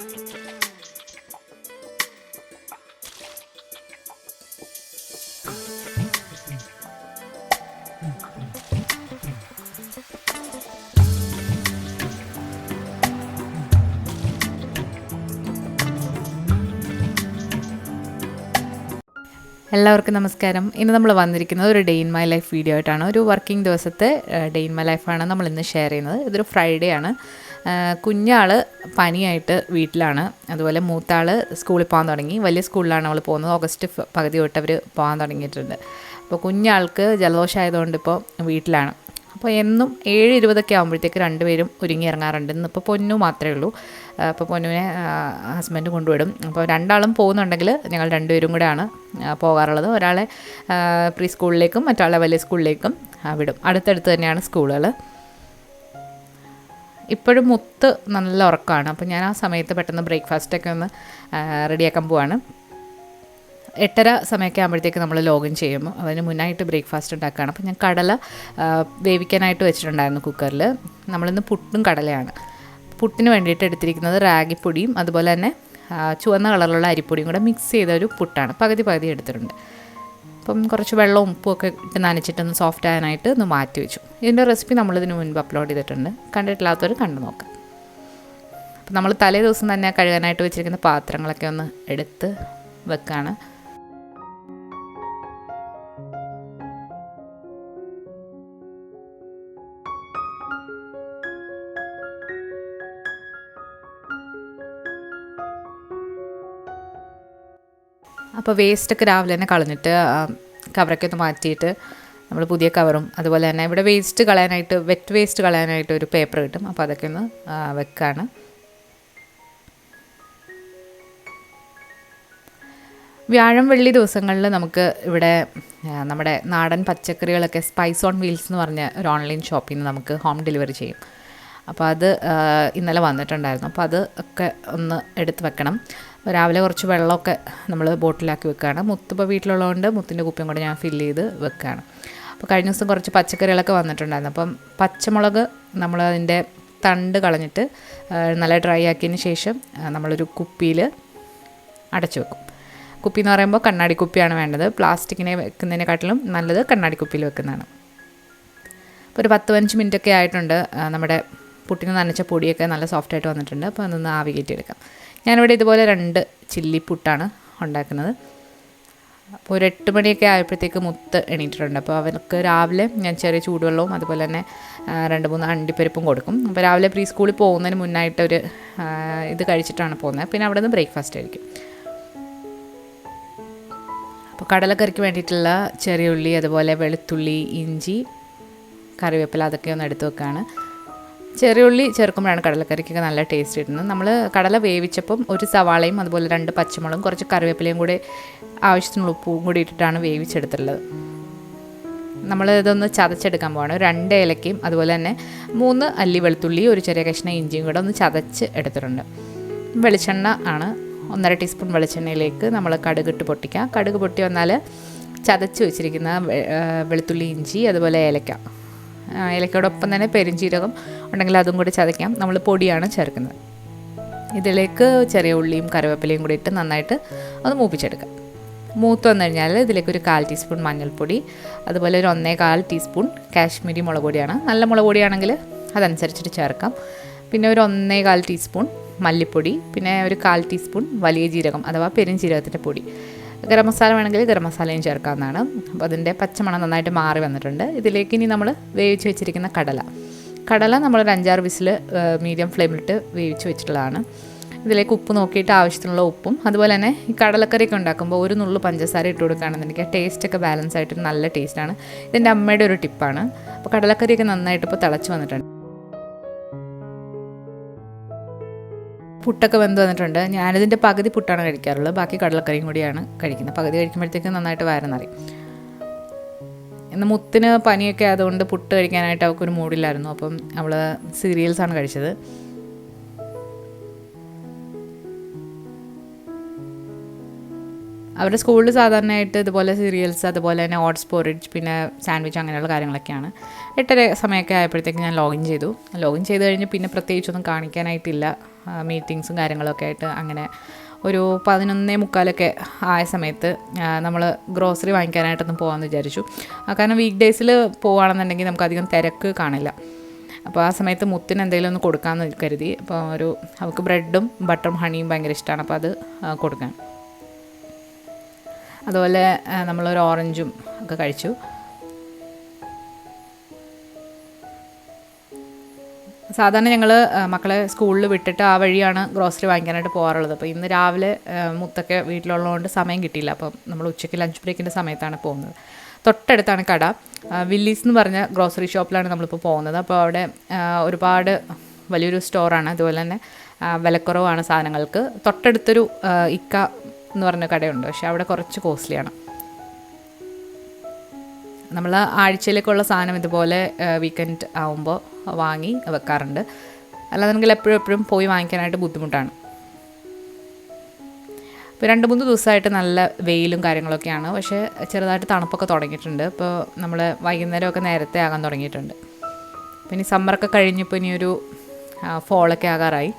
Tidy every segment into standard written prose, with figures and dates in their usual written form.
എല്ലാവർക്കും നമസ്കാരം. ഇന്ന് നമ്മൾ വന്നിരിക്കുന്നത് ഒരു day in my life video ആയിട്ടാണ്. ഒരു വർക്കിംഗ് ദിവസത്തെ ഡേ ഇൻ മൈ ലൈഫാണ് നമ്മൾ ഇന്ന് ഷെയർ ചെയ്യുന്നത്. ഇതൊരു ഫ്രൈഡേ ആണ്. കുഞ്ഞാൾ പനിയായിട്ട് വീട്ടിലാണ്. അതുപോലെ മൂത്താൾ സ്കൂളിൽ പോകാൻ തുടങ്ങി. വലിയ സ്കൂളിലാണ് അവൾ പോകുന്നത്. ഓഗസ്റ്റ് പകുതി തൊട്ട് അവർ പോകാൻ തുടങ്ങിയിട്ടുണ്ട്. അപ്പോൾ കുഞ്ഞാൾക്ക് ജലദോഷമായതുകൊണ്ട് ഇപ്പോൾ വീട്ടിലാണ്. അപ്പോൾ എന്നും 7:20 ആകുമ്പോഴത്തേക്ക് രണ്ടുപേരും ഒരുങ്ങി ഇറങ്ങാറുണ്ട്. ഇന്നിപ്പോൾ പൊന്നു മാത്രമേ ഉള്ളൂ. അപ്പോൾ പൊന്നുവിനെ ഹസ്ബൻഡ് കൊണ്ടുവിടും. അപ്പോൾ രണ്ടാളും പോകുന്നുണ്ടെങ്കിൽ ഞങ്ങൾ രണ്ടുപേരും കൂടെയാണ് പോകാറുള്ളത്. ഒരാളെ പ്രീ സ്കൂളിലേക്കും മറ്റാളെ വലിയ സ്കൂളിലേക്കും വിടും. അടുത്തടുത്ത് തന്നെയാണ് സ്കൂളുകൾ. ഇപ്പോഴും മുത്ത് നല്ല ഉറക്കമാണ്. അപ്പോൾ ഞാൻ ആ സമയത്ത് പെട്ടെന്ന് ബ്രേക്ക്ഫാസ്റ്റൊക്കെ ഒന്ന് റെഡിയാക്കാൻ പോവാണ്. 8:30 സമയമൊക്കെ ആകുമ്പോഴത്തേക്ക് നമ്മൾ ലോഗിൻ ചെയ്യും. അതിന് മുന്നായിട്ട് ബ്രേക്ക്ഫാസ്റ്റ് ഉണ്ടാക്കുകയാണ്. അപ്പോൾ ഞാൻ കടല വേവിക്കാനായിട്ട് വെച്ചിട്ടുണ്ടായിരുന്നു കുക്കറിൽ. നമ്മളിന്ന് പുട്ടും കടലയാണ്. പുട്ടിന് വേണ്ടിയിട്ട് എടുത്തിരിക്കുന്നത് റാഗിപ്പൊടിയും അതുപോലെ തന്നെ ചുവന്ന കളറിലുള്ള അരിപ്പൊടിയും കൂടെ മിക്സ് ചെയ്ത ഒരു പുട്ടാണ്. പകുതി എടുത്തിട്ടുണ്ട്. അപ്പം കുറച്ച് വെള്ളവും ഉപ്പും ഒക്കെ ഇട്ട് നനച്ചിട്ടൊന്ന് സോഫ്റ്റ് ആകാനായിട്ട് ഒന്ന് മാറ്റി വെച്ചു. ഇതിൻ്റെ റെസിപ്പി നമ്മളിതിന് മുൻപ് അപ്ലോഡ് ചെയ്തിട്ടുണ്ട്. കണ്ടിട്ടില്ലാത്തവർ കണ്ടു നോക്കാം. അപ്പം നമ്മൾ തലേ ദിവസം തന്നെ കഴുകാനായിട്ട് വെച്ചിരിക്കുന്ന പാത്രങ്ങളൊക്കെ ഒന്ന് എടുത്ത് വെക്കുകയാണ്. അപ്പോൾ വേസ്റ്റൊക്കെ രാവിലെ തന്നെ കളഞ്ഞിട്ട് കവറൊക്കെ ഒന്ന് മാറ്റിയിട്ട് നമ്മൾ പുതിയ കവറും അതുപോലെ തന്നെ ഇവിടെ വേസ്റ്റ് കളയാനായിട്ട് വെറ്റ് വേസ്റ്റ് കളയാനായിട്ട് ഒരു പേപ്പർ കിട്ടും. അപ്പോൾ അതൊക്കെ ഒന്ന് വെക്കാണ്. വ്യാഴം വെള്ളി ദിവസങ്ങളിൽ നമുക്ക് ഇവിടെ നമ്മുടെ നാടൻ പച്ചക്കറികളൊക്കെ സ്പൈസ് ഓൺ വീൽസ് എന്ന് പറഞ്ഞ ഒരു ഓൺലൈൻ ഷോപ്പിൽ നിന്ന് നമുക്ക് ഹോം ഡെലിവറി ചെയ്യും. അപ്പോൾ അത് ഇന്നലെ വന്നിട്ടുണ്ടായിരുന്നു. അപ്പോൾ അത് ഒക്കെ ഒന്ന് എടുത്ത് വെക്കണം. രാവിലെ കുറച്ച് വെള്ളമൊക്കെ നമ്മൾ ബോട്ടിലാക്കി വെക്കുകയാണ്. മുത്ത് ഇപ്പോൾ വീട്ടിലുള്ളതുകൊണ്ട് മുത്തിൻ്റെ കുപ്പിയും കൂടെ ഞാൻ ഫില്ല് ചെയ്ത് വെക്കുകയാണ്. അപ്പോൾ കഴിഞ്ഞ ദിവസം കുറച്ച് പച്ചക്കറികളൊക്കെ വന്നിട്ടുണ്ടായിരുന്നു. അപ്പം പച്ചമുളക് നമ്മൾ അതിൻ്റെ തണ്ട് കളഞ്ഞിട്ട് നല്ല ഡ്രൈ ആക്കിയതിന് ശേഷം നമ്മളൊരു കുപ്പിയിൽ അടച്ചു വെക്കും. കുപ്പി എന്ന് പറയുമ്പോൾ കണ്ണാടി കുപ്പിയാണ് വേണ്ടത്. പ്ലാസ്റ്റിക്കിനെ വെക്കുന്നതിനെക്കാട്ടിലും നല്ലത് കണ്ണാടി കുപ്പിയിൽ വെക്കുന്നതാണ്. അപ്പോൾ ഒരു 10-15 മിനിറ്റൊക്കെ ആയിട്ടുണ്ട്. നമ്മുടെ പുട്ടിന് നനച്ച പൊടിയൊക്കെ നല്ല സോഫ്റ്റായിട്ട് വന്നിട്ടുണ്ട്. അപ്പോൾ അതൊന്ന് ആവി കയറ്റിയെടുക്കാം. ഞാനിവിടെ ഇതുപോലെ 2 ചില്ലി പുട്ടാണ് ഉണ്ടാക്കുന്നത്. അപ്പോൾ ഒരു 8 മണിയൊക്കെ ആയപ്പോഴത്തേക്ക് മുത്ത് എണീറ്റിട്ടുണ്ട്. അപ്പോൾ അവർക്ക് രാവിലെ ഞാൻ ചെറിയ ചൂടുവെള്ളവും അതുപോലെ തന്നെ 2-3 അണ്ടിപ്പരിപ്പും കൊടുക്കും. അപ്പോൾ രാവിലെ പ്രീ സ്കൂളിൽ പോകുന്നതിന് മുന്നായിട്ടൊരു ഇത് കഴിച്ചിട്ടാണ് പോകുന്നത്. പിന്നെ അവിടെ നിന്ന് ബ്രേക്ക്ഫാസ്റ്റ് കഴിക്കും. അപ്പോൾ കടലക്കറിക്ക് വേണ്ടിയിട്ടുള്ള ചെറിയ ഉള്ളി അതുപോലെ വെളുത്തുള്ളി, ഇഞ്ചി, കറിവേപ്പില അതൊക്കെ ഒന്ന് എടുത്ത് വെക്കുകയാണ്. ചെറിയ ഉള്ളി ചേർക്കുമ്പോഴാണ് കടലക്കറിക്കൊക്കെ നല്ല ടേസ്റ്റ് കിട്ടുന്നത്. നമ്മൾ കടല വേവിച്ചപ്പം ഒരു സവാളയും അതുപോലെ 2 പച്ചമുളകും കുറച്ച് കറിവേപ്പിലയും കൂടി ആവശ്യത്തിനുള്ള ഉപ്പും കൂടി ഇട്ടിട്ടാണ് വേവിച്ചെടുത്തുള്ളത്. നമ്മൾ ഇതൊന്ന് ചതച്ചെടുക്കാൻ പോവാണ്. 2 ഏലക്കയും അതുപോലെ തന്നെ 3 അല്ലി വെളുത്തുള്ളി, ഒരു ചെറിയ കഷ്ണം ഇഞ്ചിയും കൂടെ ഒന്ന് ചതച്ച് എടുത്തിട്ടുണ്ട്. വെളിച്ചെണ്ണ ആണ്. 1.5 ടീസ്പൂൺ വെളിച്ചെണ്ണയിലേക്ക് നമ്മൾ കടുകിട്ട് പൊട്ടിക്കുക. കടുക് പൊട്ടി വന്നാൽ ചതച്ച് വെച്ചിരിക്കുന്ന വെളുത്തുള്ളി, ഇഞ്ചി അതുപോലെ ഏലക്കയോടൊപ്പം തന്നെ പെരുംജീരകം ഉണ്ടെങ്കിൽ അതും കൂടി ചതയ്ക്കാം. നമ്മൾ പൊടിയാണ് ചേർക്കുന്നത്. ഇതിലേക്ക് ചെറിയ ഉള്ളിയും കറിവേപ്പിലയും കൂടി ഇട്ട് നന്നായിട്ട് ഒന്ന് മൂപ്പിച്ചെടുക്കാം. മൂത്ത് വന്നു കഴിഞ്ഞാൽ ഇതിലേക്ക് ഒരു 1/4 ടീസ്പൂൺ മഞ്ഞൾപ്പൊടി അതുപോലെ ഒരു 1.25 ടീസ്പൂൺ കാശ്മീരി മുളക് പൊടിയാണ്. നല്ല മുളക് പൊടിയാണെങ്കിൽ അതനുസരിച്ചിട്ട് ചേർക്കാം. പിന്നെ ഒരു 1.25 ടീസ്പൂൺ മല്ലിപ്പൊടി, പിന്നെ ഒരു 1/4 ടീസ്പൂൺ വലിയ ജീരകം അഥവാ പെരുംജീരകത്തിൻ്റെ പൊടി. ഗരം മസാല വേണമെങ്കിൽ ഗരം മസാലയും ചേർക്കാവുന്നതാണ്. അപ്പോൾ അതിൻ്റെ പച്ചമണം നന്നായിട്ട് മാറി വന്നിട്ടുണ്ട്. ഇതിലേക്ക് ഇനി നമ്മൾ വേവിച്ച് വെച്ചിരിക്കുന്ന കടല നമ്മൾ ഒരു 5-6 വിസിൽ മീഡിയം ഫ്ലെയിമിലിട്ട് വേവിച്ച് വെച്ചിട്ടുള്ളതാണ്. ഇതിലേക്ക് ഉപ്പ് നോക്കിയിട്ട് ആവശ്യത്തിനുള്ള ഉപ്പും അതുപോലെ തന്നെ ഈ കടലക്കറിയൊക്കെ ഉണ്ടാക്കുമ്പോൾ ഒരു നുള്ളു പഞ്ചസാര ഇട്ട് കൊടുക്കുകയാണെന്നുണ്ടെങ്കിൽ ടേസ്റ്റൊക്കെ ബാലൻസ് ആയിട്ട് നല്ല ടേസ്റ്റാണ്. ഇതെൻ്റെ അമ്മയുടെ ഒരു ടിപ്പാണ്. അപ്പോൾ കടലക്കറിയൊക്കെ നന്നായിട്ട് ഇപ്പോൾ തിളച്ച് വന്നിട്ടുണ്ട്. പുട്ടൊക്കെ വെന്ത് വന്നിട്ടുണ്ട്. ഞാനിതിൻ്റെ പകുതി പുട്ടാണ് കഴിക്കാറുള്ളത്. ബാക്കി കടലക്കറിയും കൂടിയാണ് കഴിക്കുന്നത്. പകുതി കഴിക്കുമ്പോഴത്തേക്ക് നന്നായിട്ട് വയറുന്നറിയും. ഇന്ന് മുത്തിന് പനിയൊക്കെ ആയതുകൊണ്ട് പുട്ട് കഴിക്കാനായിട്ട് അവൾക്കൊരു മൂഡില്ലായിരുന്നു. അപ്പം അവൾ സീരിയൽസാണ് കഴിച്ചത്. അവരുടെ സ്കൂളിൽ സാധാരണയായിട്ട് ഇതുപോലെ സീരിയൽസ്, അതുപോലെ തന്നെ ഓട്സ് പോറിഡ്ജ്, പിന്നെ സാൻഡ്വിച്ച് അങ്ങനെയുള്ള കാര്യങ്ങളൊക്കെയാണ്. 8:30 സമയമൊക്കെ ആയപ്പോഴത്തേക്ക് ഞാൻ ലോഗിൻ ചെയ്ത് കഴിഞ്ഞ് പിന്നെ പ്രത്യേകിച്ചൊന്നും കാണിക്കാനായിട്ടില്ല. മീറ്റിങ്സും കാര്യങ്ങളൊക്കെ ആയിട്ട് അങ്ങനെ ഒരു 11:45 ആയ സമയത്ത് നമ്മൾ ഗ്രോസറി വാങ്ങിക്കാനായിട്ടൊന്ന് പോകാമെന്ന് വിചാരിച്ചു. കാരണം വീക്ക് ഡേയ്സിൽ പോവുകയാണെന്നുണ്ടെങ്കിൽ നമുക്കധികം തിരക്ക് കാണില്ല. അപ്പോൾ ആ സമയത്ത് മുത്തിന് എന്തെങ്കിലും ഒന്ന് കൊടുക്കാമെന്ന് കരുതി. അപ്പോൾ അവൾക്ക് ബ്രെഡും ബട്ടറും ഹണിയും ഭയങ്കര ഇഷ്ടമാണ്, അപ്പോൾ അത് കൊടുക്കാൻ. അതുപോലെ നമ്മളൊരു ഓറഞ്ചും ഒക്കെ കഴിച്ചു. സാധാരണ ഞങ്ങൾ മക്കളെ സ്കൂളിൽ വിട്ടിട്ട് ആ വഴിയാണ് ഗ്രോസറി വാങ്ങിക്കാനായിട്ട് പോകാറുള്ളത്. അപ്പോൾ ഇന്ന് രാവിലെ മുത്തൊക്കെ വീട്ടിലുള്ളതുകൊണ്ട് സമയം കിട്ടിയില്ല. അപ്പം നമ്മൾ ഉച്ചയ്ക്ക് ലഞ്ച് ബ്രേക്കിൻ്റെ സമയത്താണ് പോകുന്നത്. തൊട്ടടുത്താണ് കട. വില്ലീസ് എന്ന് പറഞ്ഞ ഗ്രോസറി ഷോപ്പിലാണ് നമ്മളിപ്പോൾ പോകുന്നത്. അപ്പോൾ അവിടെ ഒരുപാട് വലിയൊരു സ്റ്റോറാണ്. അതുപോലെ തന്നെ വിലക്കുറവാണ് സാധനങ്ങൾക്ക്. തൊട്ടടുത്തൊരു ഇക്ക എന്ന് പറഞ്ഞ കടയുണ്ട്, പക്ഷെ അവിടെ കുറച്ച് കോസ്റ്റ്ലിയാണ്. നമ്മൾ ആഴ്ചയിലേക്കുള്ള സാധനം ഇതുപോലെ വീക്കെൻഡ് ആകുമ്പോൾ വാങ്ങി വെക്കാറുണ്ട്. അല്ലാതെങ്കിൽ എപ്പോഴും പോയി വാങ്ങിക്കാനായിട്ട് ബുദ്ധിമുട്ടാണ്. ഇപ്പോൾ 2-3 ദിവസമായിട്ട് നല്ല വെയിലും കാര്യങ്ങളൊക്കെയാണ്, പക്ഷേ ചെറുതായിട്ട് തണുപ്പൊക്കെ തുടങ്ങിയിട്ടുണ്ട്. ഇപ്പോൾ നമ്മൾ വൈകുന്നേരമൊക്കെ നേരത്തെ ആകാൻ തുടങ്ങിയിട്ടുണ്ട്. പിന്നെ സമ്മറൊക്കെ കഴിഞ്ഞപ്പോൾ ഇനിയൊരു ഫോളൊക്കെ ആകാറായി.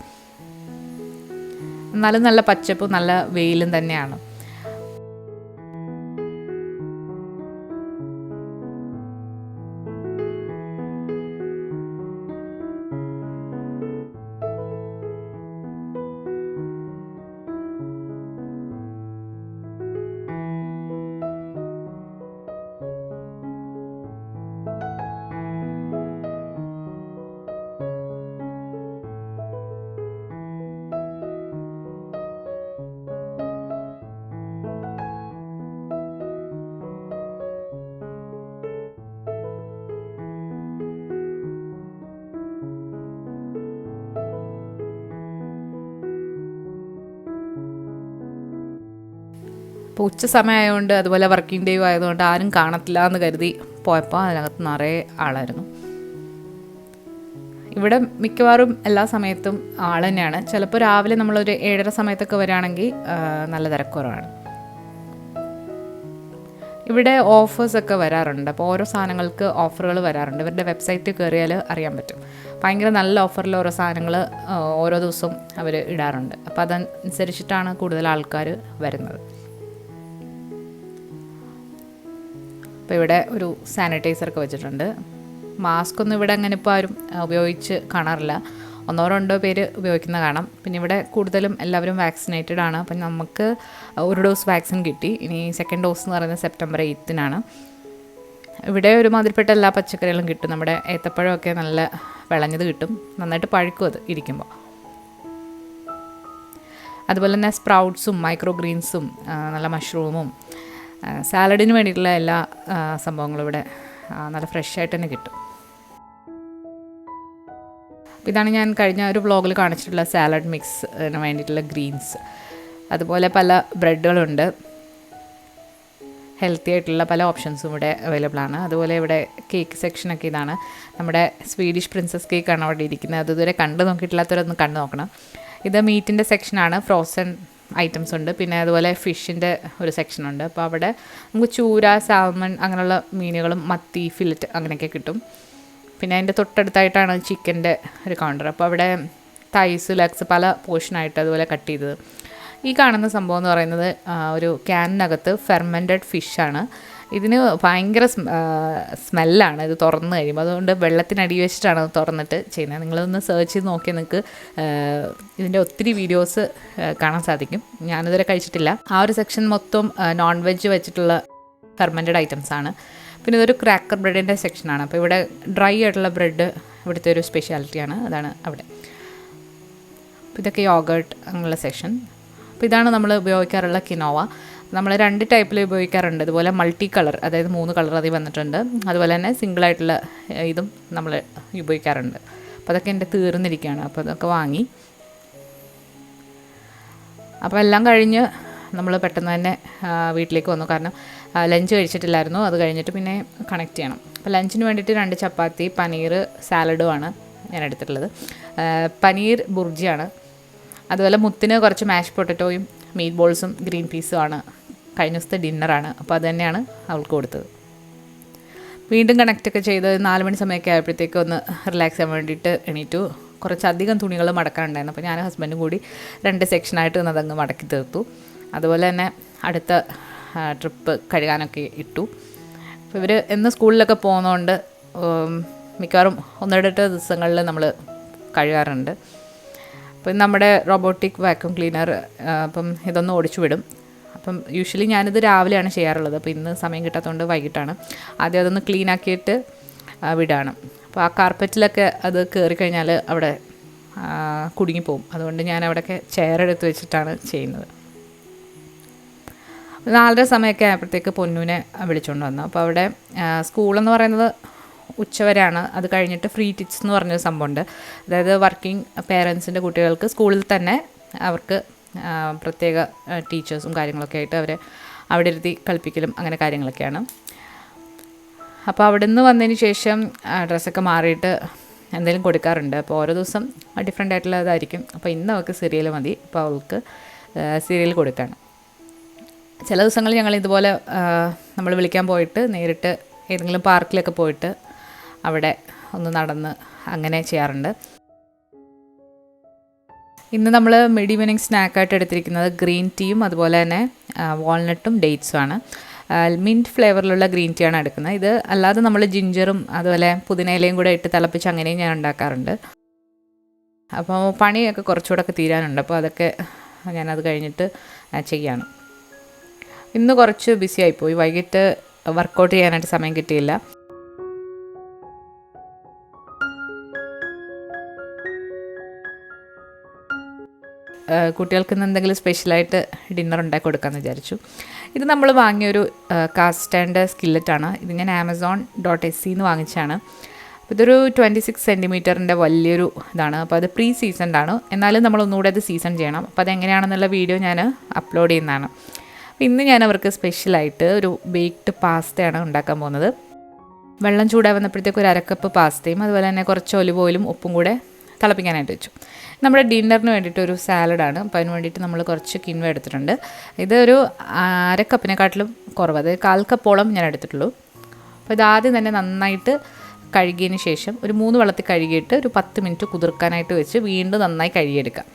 എന്നാലും നല്ല പച്ചപ്പും നല്ല വെയിലും തന്നെയാണ്. അപ്പോൾ ഉച്ച സമയമായതുകൊണ്ട്, അതുപോലെ വർക്കിംഗ് ഡേ ആയതുകൊണ്ട് ആരും കാണത്തില്ല എന്ന് കരുതി പോയപ്പോൾ അതിനകത്ത് നിറയെ ആളായിരുന്നു. ഇവിടെ മിക്കവാറും എല്ലാ സമയത്തും ആൾ തന്നെയാണ്. ചിലപ്പോൾ രാവിലെ നമ്മളൊരു 7:30 സമയത്തൊക്കെ വരികയാണെങ്കിൽ നല്ല തിരക്കുറവാണ്. ഇവിടെ ഓഫേഴ്സൊക്കെ വരാറുണ്ട്. അപ്പോൾ ഓരോ സാധനങ്ങൾക്ക് ഓഫറുകൾ വരാറുണ്ട്. ഇവരുടെ വെബ്സൈറ്റിൽ കയറിയാൽ അറിയാൻ പറ്റും. ഭയങ്കര നല്ല ഓഫറിൽ ഓരോ സാധനങ്ങൾ ഓരോ ദിവസവും അവർ ഇടാറുണ്ട്. അപ്പോൾ അതനുസരിച്ചിട്ടാണ് കൂടുതൽ ആൾക്കാർ വരുന്നത്. അപ്പോൾ ഇവിടെ ഒരു സാനിറ്റൈസറൊക്കെ വെച്ചിട്ടുണ്ട്. മാസ്ക് ഒന്നും ഇവിടെ അങ്ങനെ ഇപ്പോൾ ആരും ഉപയോഗിച്ച് കാണാറില്ല. 1-2 പേര് ഉപയോഗിക്കുന്ന കാണാം. പിന്നെ ഇവിടെ കൂടുതലും എല്ലാവരും വാക്സിനേറ്റഡ് ആണ്. അപ്പം നമുക്ക് ഒരു ഡോസ് വാക്സിൻ കിട്ടി. ഇനി സെക്കൻഡ് ഡോസ് എന്ന് പറയുന്നത് September 8-നാണ്. ഇവിടെ ഒരുമാതിരിപ്പെട്ട എല്ലാ പച്ചക്കറികളും കിട്ടും. നമ്മുടെ ഏത്തപ്പഴമൊക്കെ നല്ല വിളഞ്ഞത് കിട്ടും. നന്നായിട്ട് പഴുക്കും അത് ഇരിക്കുമ്പോൾ. അതുപോലെ തന്നെ സ്പ്രൗട്ട്സും മൈക്രോ ഗ്രീൻസും നല്ല മഷ്റൂമും സാലഡിന് വേണ്ടിയിട്ടുള്ള എല്ലാ സംഭവങ്ങളും ഇവിടെ നല്ല ഫ്രഷ് ആയിട്ട് തന്നെ കിട്ടും. ഇതാണ് ഞാൻ കഴിഞ്ഞ ഒരു വ്ളോഗിൽ കാണിച്ചിട്ടുള്ള സാലഡ് മിക്സിന് വേണ്ടിയിട്ടുള്ള ഗ്രീൻസ്. അതുപോലെ പല ബ്രെഡുകളുണ്ട്. ഹെൽത്തി ആയിട്ടുള്ള പല ഓപ്ഷൻസും ഇവിടെ അവൈലബിൾ ആണ്. അതുപോലെ ഇവിടെ കേക്ക് സെക്ഷനൊക്കെ ഇതാണ്. നമ്മുടെ സ്വീഡിഷ് പ്രിൻസസ് കേക്കാണ് അവിടെ ഇരിക്കുന്നത്. അത് ഇതുവരെ കണ്ടു നോക്കിയിട്ടില്ലാത്തവരൊന്ന് കണ്ടു നോക്കണം. ഇത് മീറ്റിൻ്റെ സെക്ഷനാണ്. ഫ്രോസൺ ഐറ്റംസ് ഉണ്ട്. പിന്നെ അതുപോലെ ഫിഷിൻ്റെ ഒരു സെക്ഷനുണ്ട്. അപ്പോൾ അവിടെ നമുക്ക് ചൂര, സാൽമൺ അങ്ങനെയുള്ള മീനുകളും മത്തി, ഫില്ലറ്റ് അങ്ങനെയൊക്കെ കിട്ടും. പിന്നെ അതിൻ്റെ തൊട്ടടുത്തായിട്ടാണ് ചിക്കൻ്റെ ഒരു കൗണ്ടർ. അപ്പോൾ അവിടെ തൈസ്, ലെഗ്സ് പല പോർഷനായിട്ട് അതുപോലെ കട്ട് ചെയ്തത്. ഈ കാണുന്ന സംഭവം എന്ന് പറയുന്നത് ഒരു ക്യാനിനകത്ത് ഫെർമെൻറ്റഡ് ഫിഷാണ്. ഇതിന് ഭയങ്കര സ്മെല്ലാണ് ഇത് തുറന്ന് കഴിയുമ്പോൾ. അതുകൊണ്ട് വെള്ളത്തിനടി വെച്ചിട്ടാണ് അത് തുറന്നിട്ട് ചെയ്യുന്നത്. നിങ്ങളൊന്ന് സെർച്ച് ചെയ്ത് നോക്കിയാൽ നിങ്ങൾക്ക് ഇതിൻ്റെ ഒത്തിരി വീഡിയോസ് കാണാൻ സാധിക്കും. ഞാനിതുവരെ കഴിച്ചിട്ടില്ല. ആ ഒരു സെക്ഷൻ മൊത്തം നോൺ വെജ് വെച്ചിട്ടുള്ള ഫെർമെൻറ്റഡ് ഐറ്റംസാണ്. പിന്നെ ഇതൊരു ക്രാക്കർ ബ്രെഡിൻ്റെ സെക്ഷനാണ്. അപ്പോൾ ഇവിടെ ഡ്രൈ ആയിട്ടുള്ള ബ്രെഡ് ഇവിടുത്തെ ഒരു സ്പെഷ്യാലിറ്റിയാണ്. അതാണ് അവിടെ. അപ്പോൾ ഇതൊക്കെ യോഗർട്ട് അങ്ങനെയുള്ള സെക്ഷൻ. അപ്പോൾ ഇതാണ് നമ്മൾ ഉപയോഗിക്കാറുള്ള കിനോവ. നമ്മൾ 2 ടൈപ്പിൽ ഉപയോഗിക്കാറുണ്ട്. അതുപോലെ മൾട്ടി കളർ, അതായത് 3 കളർ അതിൽ വന്നിട്ടുണ്ട്. അതുപോലെ തന്നെ സിംഗിളായിട്ടുള്ള ഇതും നമ്മൾ ഉപയോഗിക്കാറുണ്ട്. അപ്പോൾ അതൊക്കെ എൻ്റെ തീർന്നിരിക്കുകയാണ്. അപ്പോൾ അതൊക്കെ വാങ്ങി. അപ്പോൾ എല്ലാം കഴിഞ്ഞ് നമ്മൾ പെട്ടെന്ന് തന്നെ വീട്ടിലേക്ക് വന്നു. കാരണം ലഞ്ച് കഴിച്ചിട്ടില്ലായിരുന്നു. അത് കഴിഞ്ഞിട്ട് പിന്നെ കണക്ട് ചെയ്യണം. അപ്പോൾ ലഞ്ചിന് വേണ്ടിയിട്ട് 2 ചപ്പാത്തി, പനീർ, സാലഡുമാണ് ഞാൻ എടുത്തിട്ടുള്ളത്. പനീർ ബുർജിയാണ്. അതുപോലെ മുത്തിന് കുറച്ച് മാഷ് പൊട്ടറ്റോയും മീറ്റ് ബോൾസും ഗ്രീൻ പീസുമാണ് കഴിഞ്ഞ ദിവസത്തെ ഡിന്നറാണ്. അപ്പോൾ അത് തന്നെയാണ് അവൾക്ക് കൊടുത്തത്. വീണ്ടും കണക്റ്റൊക്കെ ചെയ്ത് 4 മണി സമയമൊക്കെ ആയപ്പോഴത്തേക്ക് ഒന്ന് റിലാക്സ് ചെയ്യാൻ വേണ്ടിയിട്ട് എണീറ്റു. കുറച്ചധികം തുണികൾ മടക്കാനുണ്ടായിരുന്നു. അപ്പോൾ ഞാൻ ഹസ്ബൻഡും കൂടി 2 സെക്ഷനായിട്ട് അതങ്ങ് മടക്കി തീർത്തു. അതുപോലെ തന്നെ അടുത്ത ട്രിപ്പ് കഴുകാനൊക്കെ ഇട്ടു. അപ്പോൾ ഇവർ എന്ന് സ്കൂളിലൊക്കെ പോകുന്നതുകൊണ്ട് മിക്കവാറും 1-2 ദിവസങ്ങളിൽ നമ്മൾ കഴുകാറുണ്ട്. അപ്പം നമ്മുടെ റോബോട്ടിക് വാക്യൂം ക്ലീനർ അപ്പം ഇതൊന്ന് ഓടിച്ചു വിടും. അപ്പം യൂഷ്വലി ഞാനിത് രാവിലെയാണ് ചെയ്യാറുള്ളത്. അപ്പോൾ ഇന്ന് സമയം കിട്ടാത്തതുകൊണ്ട് വൈകിട്ടാണ്. ആദ്യം അതൊന്ന് ക്ലീൻ ആക്കിയിട്ട് വിടാണ്. അപ്പോൾ ആ കാർപ്പറ്റിലൊക്കെ അത് കയറിക്കഴിഞ്ഞാൽ അവിടെ കുടുങ്ങിപ്പോവും. അതുകൊണ്ട് ഞാൻ അവിടെയൊക്കെ ചെയറെടുത്ത് വെച്ചിട്ടാണ് ചെയ്യുന്നത്. 4:30 സമയമൊക്കെ ആയപ്പോഴത്തേക്ക് പൊന്നൂനെ വിളിച്ചുകൊണ്ട് വന്നു. അപ്പോൾ അവിടെ സ്കൂളെന്ന് പറയുന്നത് ഉച്ചവരെയാണ്. അത് കഴിഞ്ഞിട്ട് ഫ്രീ ടിപ്സ് എന്ന് പറഞ്ഞൊരു സംഭവമുണ്ട്. അതായത് വർക്കിംഗ് പേരൻസിൻ്റെ കുട്ടികൾക്ക് സ്കൂളിൽ തന്നെ അവർക്ക് പ്രത്യേക ടീച്ചേഴ്സും കാര്യങ്ങളൊക്കെ ആയിട്ട് അവരെ അവിടെ ഇരുത്തി കളിപ്പിക്കലും അങ്ങനെ കാര്യങ്ങളൊക്കെയാണ്. അപ്പോൾ അവിടെ നിന്ന് വന്നതിന് ശേഷം ഡ്രസ്സൊക്കെ മാറിയിട്ട് എന്തെങ്കിലും കൊടുക്കാറുണ്ട്. അപ്പോൾ ഓരോ ദിവസം ഡിഫറെൻ്റ് ആയിട്ടുള്ളതായിരിക്കും. അപ്പോൾ ഇന്ന് അവൾക്ക് സീരിയൽ മതി. അപ്പോൾ അവൾക്ക് സീരിയൽ കൊടുക്കുകയാണ്. ചില ദിവസങ്ങളിൽ ഞങ്ങൾ ഇതുപോലെ നമ്മൾ വിളിക്കാൻ പോയിട്ട് നേരിട്ട് ഏതെങ്കിലും പാർക്കിലൊക്കെ പോയിട്ട് അവിടെ ഒന്ന് നടന്ന് അങ്ങനെ ചെയ്യാറുണ്ട്. ഇന്ന് നമ്മൾ മിഡ് ഈവനിങ് സ്നാക്കായിട്ട് എടുത്തിരിക്കുന്നത് ഗ്രീൻ ടീയും അതുപോലെ തന്നെ വാൾനട്ടും ഡേറ്റ്സുമാണ്. മിൻറ്റ് ഫ്ലേവറിലുള്ള ഗ്രീൻ ടീ ആണ് എടുക്കുന്നത്. ഇത് അല്ലാതെ നമ്മൾ ജിഞ്ചറും അതുപോലെ പുതിനയിലയും കൂടെ ഇട്ട് തിളപ്പിച്ച് അങ്ങനെയും ഞാൻ ഉണ്ടാക്കാറുണ്ട്. അപ്പോൾ പണിയൊക്കെ കുറച്ചുകൂടെ ഒക്കെ തീരാനുണ്ട്. അപ്പോൾ അതൊക്കെ ഞാനത് കഴിഞ്ഞിട്ട് ചെയ്യാണ്. ഇന്ന് കുറച്ച് ബിസി ആയിപ്പോയി. വൈകിട്ട് വർക്കൗട്ട് ചെയ്യാനായിട്ട് സമയം കിട്ടിയില്ല. കുട്ടികൾക്ക് ഇന്ന് എന്തെങ്കിലും സ്പെഷ്യലായിട്ട് ഡിന്നർ ഉണ്ടാക്കി കൊടുക്കാമെന്ന് വിചാരിച്ചു. ഇത് നമ്മൾ വാങ്ങിയൊരു കാസ്റ്റ് ആൻഡ് സ്കില്ലറ്റാണ്. ഇത് ഞാൻ amazon.se വാങ്ങിച്ചാണ്. അപ്പോൾ ഇതൊരു 26 സെൻറ്റിമീറ്ററിൻ്റെ വലിയൊരു ഇതാണ്. അപ്പോൾ അത് പ്രീ സീസൺഡാണ്. എന്നാലും നമ്മൾ ഒന്നുകൂടെ അത് സീസൺ ചെയ്യണം. അപ്പോൾ അതെങ്ങനെയാണെന്നുള്ള വീഡിയോ ഞാൻ അപ്ലോഡ് ചെയ്യുന്നതാണ്. അപ്പോൾ ഇന്ന് ഞാൻ അവർക്ക് സ്പെഷ്യലായിട്ട് ഒരു ബേക്ക്ഡ് പാസ്തയാണ് ഉണ്ടാക്കാൻ പോകുന്നത്. വെള്ളം ചൂടാവുന്നപ്പോഴത്തേക്ക് ഒരു 1/2 കപ്പ് പാസ്തയും അതുപോലെ തന്നെ കുറച്ച് ഒലിവ് ഓയിലും ഉപ്പും കൂടെ തിളപ്പിക്കാനായിട്ട് വെച്ചു. നമ്മുടെ ഡിന്നറിന് വേണ്ടിയിട്ട് ഒരു സാലഡാണ്. അപ്പോൾ അതിന് വേണ്ടിയിട്ട് നമ്മൾ കുറച്ച് കിൻവ എടുത്തിട്ടുണ്ട്. ഇതൊരു 1/2 കപ്പിനെക്കാട്ടിലും കുറവ്, അതായത് 1/4 കപ്പോളം ഞാൻ എടുത്തിട്ടുള്ളൂ. അപ്പോൾ ഇതാദ്യം തന്നെ നന്നായിട്ട് കഴുകിയതിന് ശേഷം ഒരു 3 വെള്ളത്തിൽ കഴുകിയിട്ട് ഒരു 10 മിനിറ്റ് കുതിർക്കാനായിട്ട് വെച്ച് വീണ്ടും നന്നായി കഴുകിയെടുക്കുക.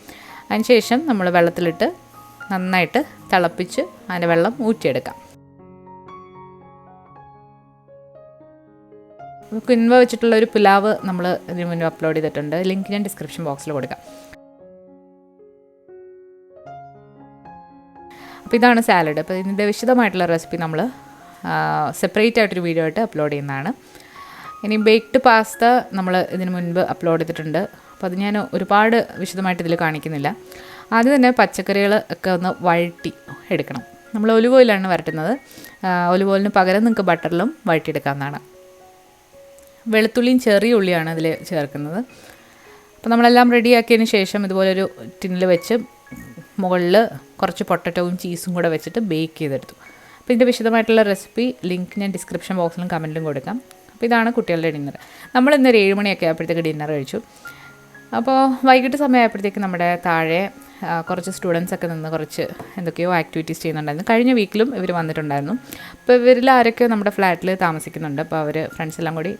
അതിന് ശേഷം നമ്മൾ വെള്ളത്തിലിട്ട് നന്നായിട്ട് തിളപ്പിച്ച് അതിൻ്റെ വെള്ളം ഊറ്റിയെടുക്കാം. കിൻവ വെച്ചിട്ടുള്ള ഒരു പുലാവ് നമ്മൾ ഇതിന് മുന്നേ അപ്ലോഡ് ചെയ്തിട്ടുണ്ട്. ലിങ്ക് ഞാൻ ഡിസ്ക്രിപ്ഷൻ ബോക്സിൽ കൊടുക്കാം. അപ്പോൾ ഇതാണ് സാലഡ്. അപ്പോൾ ഇതിൻ്റെ വിശദമായിട്ടുള്ള റെസിപ്പി നമ്മൾ സെപ്പറേറ്റ് ആയിട്ടൊരു വീഡിയോ ആയിട്ട് അപ്ലോഡ് ചെയ്യുന്നതാണ്. ഇനി ബേക്ക്ഡ് പാസ്ത നമ്മൾ ഇതിന് മുൻപ് അപ്ലോഡ് ചെയ്തിട്ടുണ്ട്. അപ്പോൾ അത് ഞാൻ ഒരുപാട് വിശദമായിട്ട് ഇതിൽ കാണിക്കുന്നില്ല. ആദ്യം തന്നെ പച്ചക്കറികൾ ഒക്കെ ഒന്ന് വഴറ്റി എടുക്കണം. നമ്മൾ ഒലിവ് ഓയിലാണ് വരട്ടുന്നത്. ഒലിവ് ഓയിലിന് പകരം നിങ്ങൾക്ക് ബട്ടറിലും വഴറ്റിയെടുക്കാവുന്നതാണ്. വെളുത്തുള്ളിയും ചെറിയ ഉള്ളിയാണ് അതിൽ ചേർക്കുന്നത്. അപ്പോൾ നമ്മളെല്ലാം റെഡിയാക്കിയതിന് ശേഷം ഇതുപോലൊരു ടിന്നിൽ വെച്ച് മുകളിൽ കുറച്ച് പൊട്ടറ്റോവും ചീസും കൂടെ വെച്ചിട്ട് ബേക്ക് ചെയ്തെടുത്തു. അപ്പോൾ ഇതിൻ്റെ വിശദമായിട്ടുള്ള റെസിപ്പി ലിങ്ക് ഞാൻ ഡിസ്ക്രിപ്ഷൻ ബോക്സിലും കമൻറ്റിലും കൊടുക്കാം. അപ്പോൾ ഇതാണ് കുട്ടികളുടെ ഡിന്നർ. നമ്മളിന്നൊരു 7 മണിയൊക്കെ ആയപ്പോഴത്തേക്ക് ഡിന്നർ കഴിച്ചു. അപ്പോൾ വൈകിട്ട് സമയമായപ്പോഴത്തേക്ക് നമ്മുടെ താഴെ കുറച്ച് സ്റ്റുഡൻസൊക്കെ നിന്ന് കുറച്ച് എന്തൊക്കെയോ ആക്ടിവിറ്റീസ് ചെയ്യുന്നുണ്ടായിരുന്നു. കഴിഞ്ഞ വീക്കിലും ഇവർ വന്നിട്ടുണ്ടായിരുന്നു. അപ്പോൾ ഇവരിൽ ആരൊക്കെയോ നമ്മുടെ ഫ്ലാറ്റിൽ താമസിക്കുന്നുണ്ട്. അപ്പോൾ അവർ ഫ്രണ്ട്സ് എല്ലാം കൂടി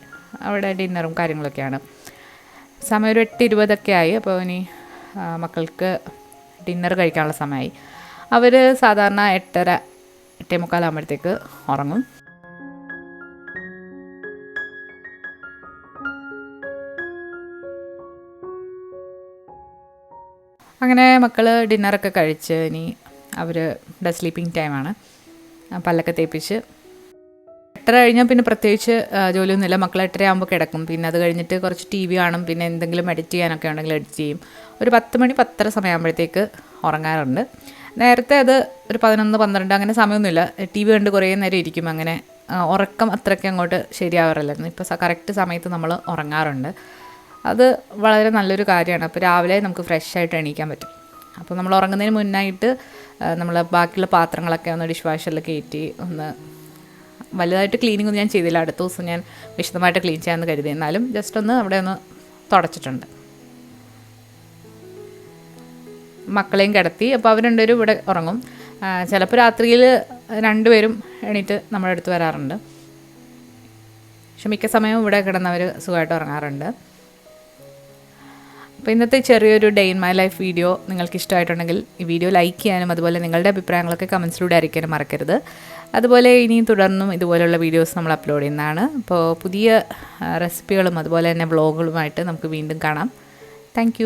അവിടെ ഡിന്നറും കാര്യങ്ങളൊക്കെയാണ്. സമയം ഒരു 8:20 ആയി. അപ്പോൾ ഇനി മക്കൾക്ക് ഡിന്നർ കഴിക്കാനുള്ള സമയമായി. അവർ സാധാരണ 8:30 8:45 ആകുമ്പോഴത്തേക്ക് ഉറങ്ങും. അങ്ങനെ മക്കൾ ഡിന്നറൊക്കെ കഴിച്ച് ഇനി അവരുടെ സ്ലീപ്പിംഗ് ടൈമാണ്. പല്ലൊക്കെ തേപ്പിച്ച് 8:30 കഴിഞ്ഞാൽ പിന്നെ പ്രത്യേകിച്ച് ജോലിയൊന്നുമില്ല. മക്കൾ 8:30 ആകുമ്പോൾ കിടക്കും. പിന്നെ അത് കഴിഞ്ഞിട്ട് കുറച്ച് TV കാണും. പിന്നെ എന്തെങ്കിലും എഡിറ്റ് ചെയ്യാനൊക്കെ ഉണ്ടെങ്കിൽ എഡിറ്റ് ചെയ്യും. ഒരു 10 മണി 10:30 സമയമാകുമ്പോഴത്തേക്ക് ഉറങ്ങാറുണ്ട്. നേരത്തെ അത് ഒരു 11 12 അങ്ങനെ സമയമൊന്നുമില്ല. TV കണ്ട് കുറേ നേരം ഇരിക്കും. അങ്ങനെ ഉറക്കം അത്രയ്ക്ക് അങ്ങോട്ട് ശരിയാവാറില്ലായിരുന്നു. ഇപ്പോൾ കറക്റ്റ് സമയത്ത് നമ്മൾ ഉറങ്ങാറുണ്ട്. അത് വളരെ നല്ലൊരു കാര്യമാണ്. അപ്പോൾ രാവിലെ നമുക്ക് ഫ്രഷ് ആയിട്ട് എണീക്കാൻ പറ്റും. അപ്പോൾ നമ്മൾ ഉറങ്ങുന്നതിന് മുന്നായിട്ട് നമ്മൾ ബാക്കിയുള്ള പാത്രങ്ങളൊക്കെ ഒന്ന് ഡിഷ് വാഷറിൽ കയറ്റി ഒന്ന് വലുതായിട്ട് ക്ലീനിങ് ഒന്നും ഞാൻ ചെയ്തില്ല. അടുത്ത ദിവസം ഞാൻ വിശദമായിട്ട് ക്ലീൻ ചെയ്യാമെന്ന് കരുതി. എന്നാലും ജസ്റ്റ് ഒന്ന് അവിടെ ഒന്ന് തുടച്ചിട്ടുണ്ട്. മക്കളെയും കിടത്തി. അപ്പോൾ അവർ രണ്ടുപേരും ഇവിടെ ഉറങ്ങും. ചിലപ്പോൾ രാത്രിയിൽ രണ്ടുപേരും എണീറ്റ് നമ്മുടെ അടുത്ത് വരാറുണ്ട്. പക്ഷെ മിക്ക സമയവും ഇവിടെ കിടന്നവർ സുഖമായിട്ട് ഉറങ്ങാറുണ്ട്. അപ്പോൾ ഇന്നത്തെ ചെറിയൊരു day in my life video നിങ്ങൾക്ക് ഇഷ്ടമായിട്ടുണ്ടെങ്കിൽ ഈ വീഡിയോ ലൈക്ക് ചെയ്യാനും അതുപോലെ നിങ്ങളുടെ അഭിപ്രായങ്ങളൊക്കെ കമൻസിലൂടെ അറിയിക്കാനും മറക്കരുത്. അതുപോലെ ഇനിയും തുടർന്നും ഇതുപോലെയുള്ള വീഡിയോസ് നമ്മൾ അപ്ലോഡ് ചെയ്യുന്നതാണ്. അപ്പോൾ പുതിയ റെസിപ്പികളും അതുപോലെ തന്നെ വ്ളോഗുകളുമായിട്ട് നമുക്ക് വീണ്ടും കാണാം. താങ്ക്